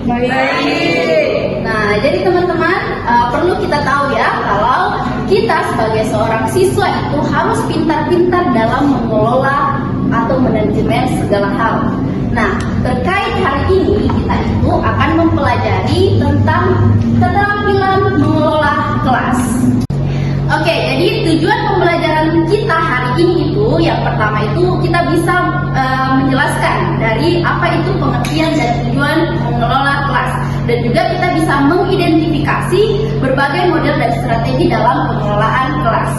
Baik. Nah, jadi teman-teman perlu kita tahu ya kalau kita sebagai seorang siswa itu harus pintar-pintar dalam mengelola atau manajemen segala hal. Nah, terkait hari ini kita itu akan mempelajari tentang keterampilan mengelola kelas. Oke, jadi tujuan pembelajaran kita hari ini itu yang pertama itu kita bisa menjelaskan dari apa itu pengertian dan tujuan mengelola kelas, dan juga kita bisa mengidentifikasi berbagai model dan strategi dalam pengelolaan kelas.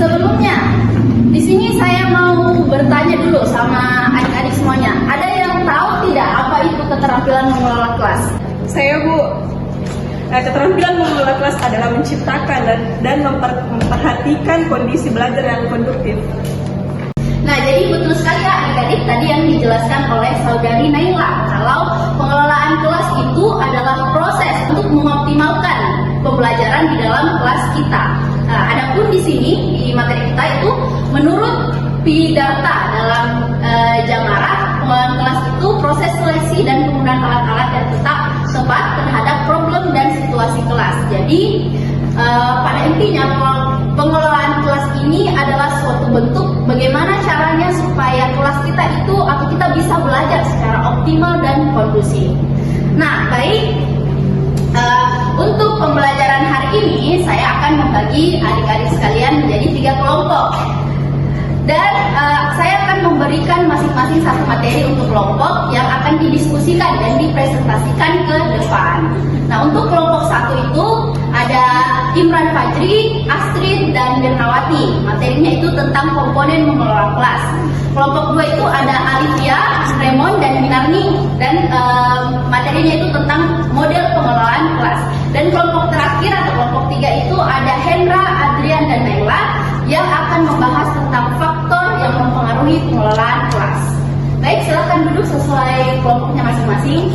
Sebelumnya, di sini saya mau bertanya dulu sama adik-adik semuanya. Ada yang tahu tidak apa itu keterampilan mengelola kelas? Saya, Bu. Keterampilan mengelola kelas adalah menciptakan dan memperhatikan kondisi belajar yang konduktif. Nah, jadi betul sekali ya adik-adik tadi yang dijelaskan oleh saudari Naila, kalau pengelolaan kelas itu adalah proses untuk mengoptimalkan pembelajaran di dalam kelas kita. Nah, adapun di sini di materi kita itu menurut Pidata dalam Jamara, pengelolaan kelas itu proses seleksi dan penggunaan alat-alat yang tepat terhadap problem dan situasi kelas. Jadi pada intinya pengelolaan kelas ini adalah suatu bentuk bagaimana caranya supaya kelas kita itu atau kita bisa belajar secara optimal dan kondusif. Nah, baik, untuk pembelajaran hari ini saya akan membagi adik-adik sekalian menjadi 3 kelompok. Dan saya akan memberikan masing-masing satu materi untuk kelompok yang akan didiskusikan dan dipresentasikan ke depan. Nah, untuk kelompok 1 itu ada Imran Fajri, Astrid, dan Dirnawati. Materinya itu tentang komponen mengelola kelas. Kelompok 2 itu ada Alivia, Raymond, dan Minarni. Dan materinya itu tentang model pengelolaan kelas. Dan kelompok terakhir atau kelompok 3 itu ada Hendra, Adrian, dan Naila yang akan membahas tentang faktor yang mempengaruhi pengelolaan kelas. Baik, silakan duduk sesuai kelompoknya masing-masing.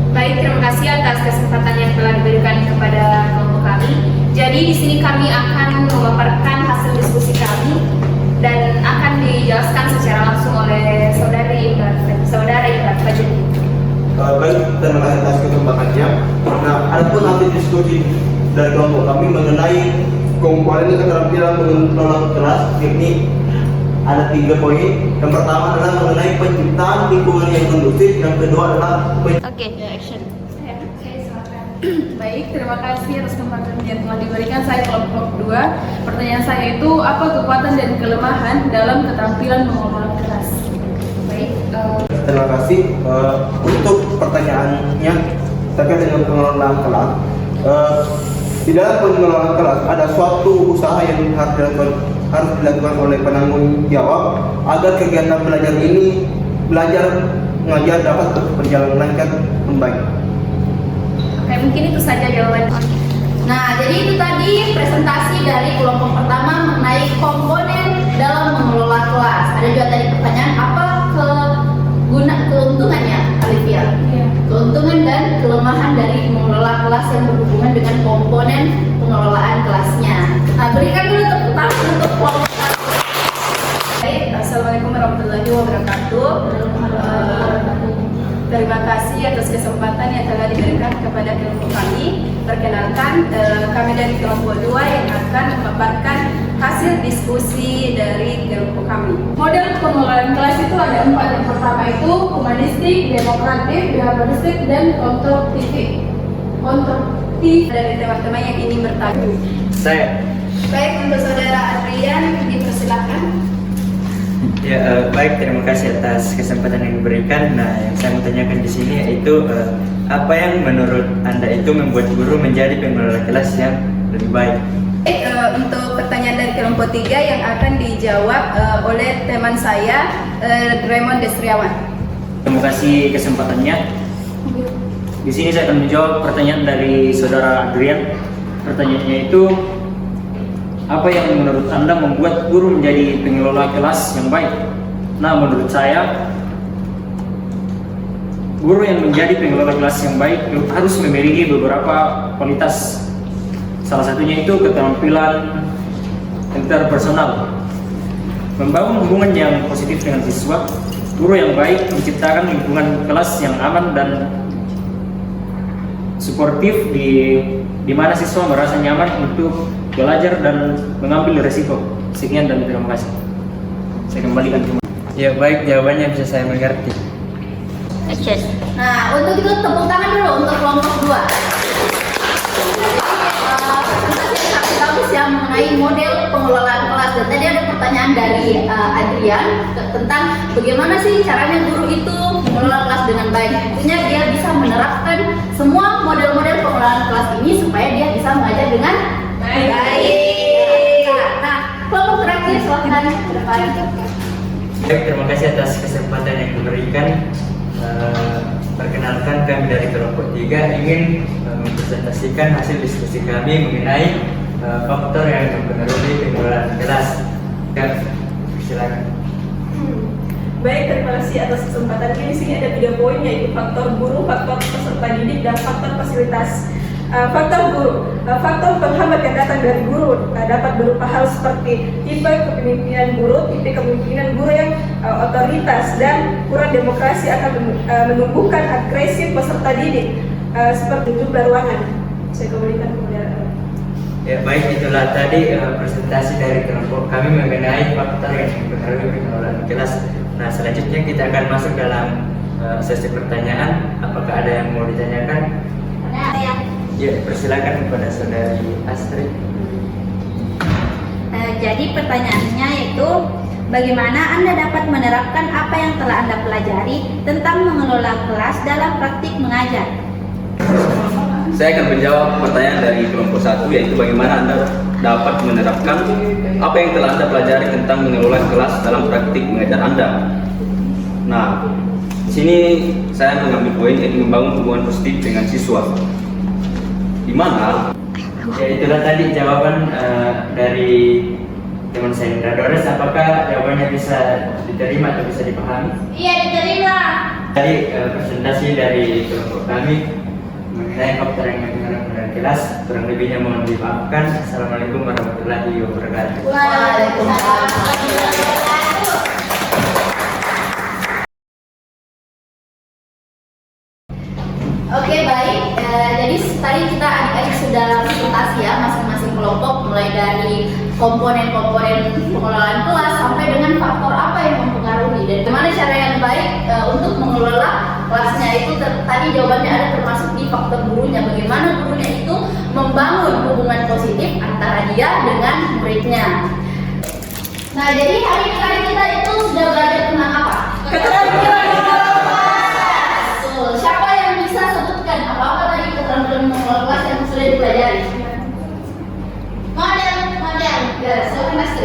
Baik, terima kasih atas kesempatan yang telah diberikan kepada kelompok kami. Jadi di sini kami akan memaparkan hasil diskusi kami dan akan dijelaskan secara langsung oleh saudara Imran Fajri. Baik, terima kasih atas kesempatannya. Nah, adapun hasil diskusi dari kelompok kami mengenai komponen keterampilan mengelola kelas, ini ada 3 poin. Yang pertama adalah mengenai penciptaan lingkungan yang kondusif. Yang kedua adalah Action. Baik, terima kasih atas kesempatan yang telah diberikan. Saya kelompok 2. Pertanyaan saya itu, apa kekuatan dan kelemahan dalam keterampilan mengelola kelas? Baik, terima kasih. Untuk pertanyaannya terkait dengan pengelolaan kelas, di dalam pengelolaan kelas ada suatu usaha yang harus dilakukan oleh penanggung jawab agar kegiatan belajar mengajar dapat berjalan lancar dan baik. oke, mungkin itu saja jawabannya. Nah, jadi itu tadi presentasi dari kelompok pertama mengenai komponen dalam mengelola kelas. Ada juga tadi pertanyaan apa keuntungannya, Alivia? Keuntungan dan kelemahan dari mengelola kelas yang berhubungan dengan komponen pengelolaan kelasnya. Nah, berikan dulu tepuk tangan untuk kelompok. Baik, Assalamualaikum warahmatullahi wabarakatuh. Terima kasih atas kesempatan yang telah diberikan kepada kelompok kami. Perkenalkan, kami dari kelompok 2 yang akan memaparkan hasil diskusi dari kelompok kami. Model pengelolaan kelas itu ada 4. Yang pertama itu humanistik, demokratif, behavioristik, dan konstruktif. Dari teman-teman yang ingin bertanya. Saya. Baik, untuk saudara Adrian dipersilakan. Ya, baik, terima kasih atas kesempatan yang diberikan. Nah, yang saya mau tanyakan di sini yaitu apa yang menurut Anda itu membuat guru menjadi pengelola kelas yang lebih baik? Untuk pertanyaan dari kelompok 3 yang akan dijawab oleh teman saya, Raymond Destriawan. Terima kasih kesempatannya. Di sini saya akan menjawab pertanyaan dari saudara Adrian. Pertanyaannya itu, apa yang menurut Anda membuat guru menjadi pengelola kelas yang baik? Nah, menurut saya, guru yang menjadi pengelola kelas yang baik harus memiliki beberapa kualitas. Salah satunya itu keterampilan interpersonal, membangun hubungan yang positif dengan siswa, guru yang baik, menciptakan lingkungan kelas yang aman dan suportif di mana siswa merasa nyaman untuk belajar dan mengambil risiko. Sekian dan terima kasih. Saya kembalikan ke. Ya baik, jawabannya bisa saya mengerti. Nah, untuk itu tepuk tangan dulu untuk kelompok 2. Presentasi yang sangat bagus ya mengenai model pengelolaan kelas. Dan tadi ada pertanyaan dari Adrian tentang bagaimana sih caranya guru itu mengelola kelas dengan baik. Tentunya dia bisa menerapkan semua model-model pengelolaan kelas ini supaya dia bisa mengajar dengan baik. Nah, kelompok terakhir silahkan ke depan. Baik, terima kasih atas kesempatan yang diberikan. Perkenalkan, kami dari kelompok 3 ingin mempresentasikan hasil diskusi kami mengenai faktor yang mempengaruhi pengelolaan kelas. Ya, silakan. Baik, terima kasih atas kesempatannya. Di sini ada 3 poin, yaitu faktor guru, faktor peserta didik, dan faktor fasilitas. Faktor guru, faktor penghambat yang datang dari guru dapat berupa hal seperti tipe kepemimpinan guru, tipe kepemimpinan guru yang otoritas, dan kurang demokrasi akan menumbuhkan agresif peserta didik seperti jumlah ruangan. Saya kembalikan kepada Ya baik, itulah tadi presentasi dari kelompok kami mengenai faktor yang mempengaruhi pengelolaan kelas. Nah, selanjutnya kita akan masuk dalam sesi pertanyaan. Apakah ada yang mau ditanyakan? Ya, persilakan kepada saudari Astrid. Jadi pertanyaannya yaitu bagaimana Anda dapat menerapkan apa yang telah Anda pelajari tentang mengelola kelas dalam praktik mengajar? Saya akan menjawab pertanyaan dari kelompok 1, yaitu bagaimana Anda dapat menerapkan apa yang telah Anda pelajari tentang mengelola kelas dalam praktik mengajar Anda. Nah, di sini saya mengambil poin yaitu membangun hubungan positif dengan siswa. Di mana? Ya, itulah tadi jawaban dari teman saya Indra Dores. Apakah jawabannya bisa diterima atau bisa dipahami? Iya, diterima. Tadi presentasi dari kelompok kami mengenai faktor yang mempengaruhi kelas. Kurang lebihnya mohon dimaafkan. Assalamualaikum warahmatullahi wabarakatuh. Waalaikumsalam. Oke, baik. Jadi tadi kita adik-adik sudah presentasi ya masing-masing kelompok, mulai dari komponen-komponen pengelolaan kelas sampai dengan faktor apa yang mempengaruhi dan bagaimana cara yang baik untuk mengelola kelasnya. Itu tadi jawabannya ada termasuk di faktor gurunya, bagaimana gurunya itu membangun hubungan positif antara dia dengan muridnya. Nah, jadi hari ini kita itu sudah belajar tentang apa? Keterampilan. Betul. Siapa yang bisa sebutkan apa-apa tadi keterampilan mengelola kelas yang sudah dipelajari? Model. Ya,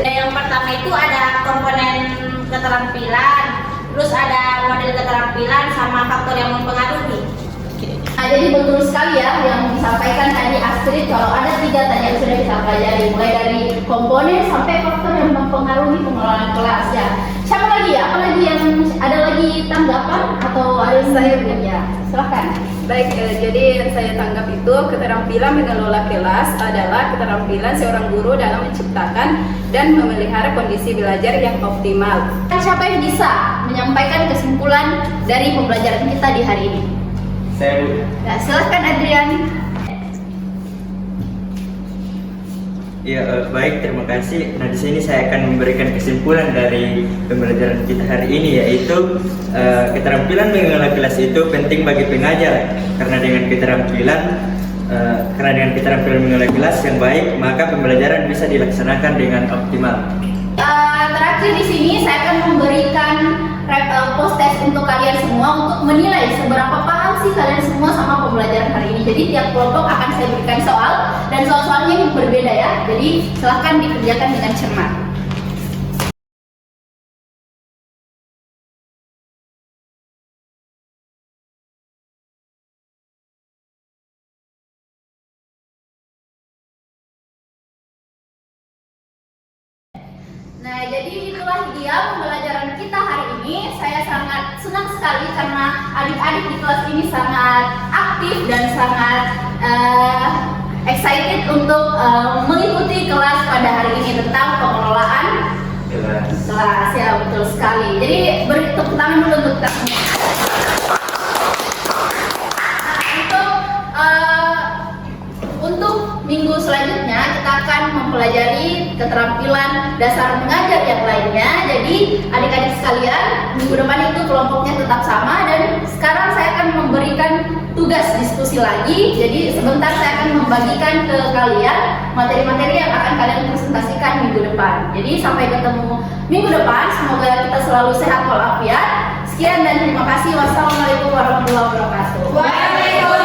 Yang pertama itu ada komponen keterampilan, terus ada model keterampilan sama faktor yang mempengaruhi. Nah, jadi betul sekali ya yang disampaikan tadi Astrid, kalau ada 3 tadi yang sudah kita pelajari, mulai dari komponen sampai faktor yang mempengaruhi pengelolaan kelas ya. Siapa lagi ya? Apalagi yang ada lagi tanggapan atau ada yang saya ya? Silahkan. Baik, jadi yang saya tanggap itu keterampilan mengelola kelas adalah keterampilan seorang guru dalam menciptakan dan memelihara kondisi belajar yang optimal. Siapa yang bisa menyampaikan kesimpulan dari pembelajaran kita di hari ini? Saya Bu. Nah, silahkan Adrian. Ya, baik, terima kasih. Nah, di sini saya akan memberikan kesimpulan dari pembelajaran kita hari ini, yaitu keterampilan mengelola kelas itu penting bagi pengajar karena dengan keterampilan mengelola kelas yang baik, maka pembelajaran bisa dilaksanakan dengan optimal. Terakhir di sini saya akan memberikan post test untuk kalian semua untuk menilai seberapa paham sih kalian semua sama pembelajaran hari ini. Jadi tiap kelompok akan saya berikan soal dan soal-soalnya ini berbeda ya. Jadi silahkan dikerjakan dengan cermat. Nah, jadi itulah dia pembelajaran kita hari ini. Saya sangat senang sekali karena adik-adik di kelas ini sangat aktif dan sangat excited untuk mengikuti kelas pada hari ini tentang pengelolaan kelas. Ya, betul sekali. Jadi beri tepuk tangan dulu mempelajari keterampilan dasar mengajar yang lainnya. Jadi adik-adik sekalian, minggu depan itu kelompoknya tetap sama, dan sekarang saya akan memberikan tugas diskusi lagi. Jadi sebentar saya akan membagikan ke kalian materi-materi yang akan kalian presentasikan minggu depan. Jadi sampai ketemu minggu depan, semoga kita selalu sehat walafiat. Sekian dan terima kasih. Wassalamualaikum warahmatullahi wabarakatuh. Waalaikumsalam.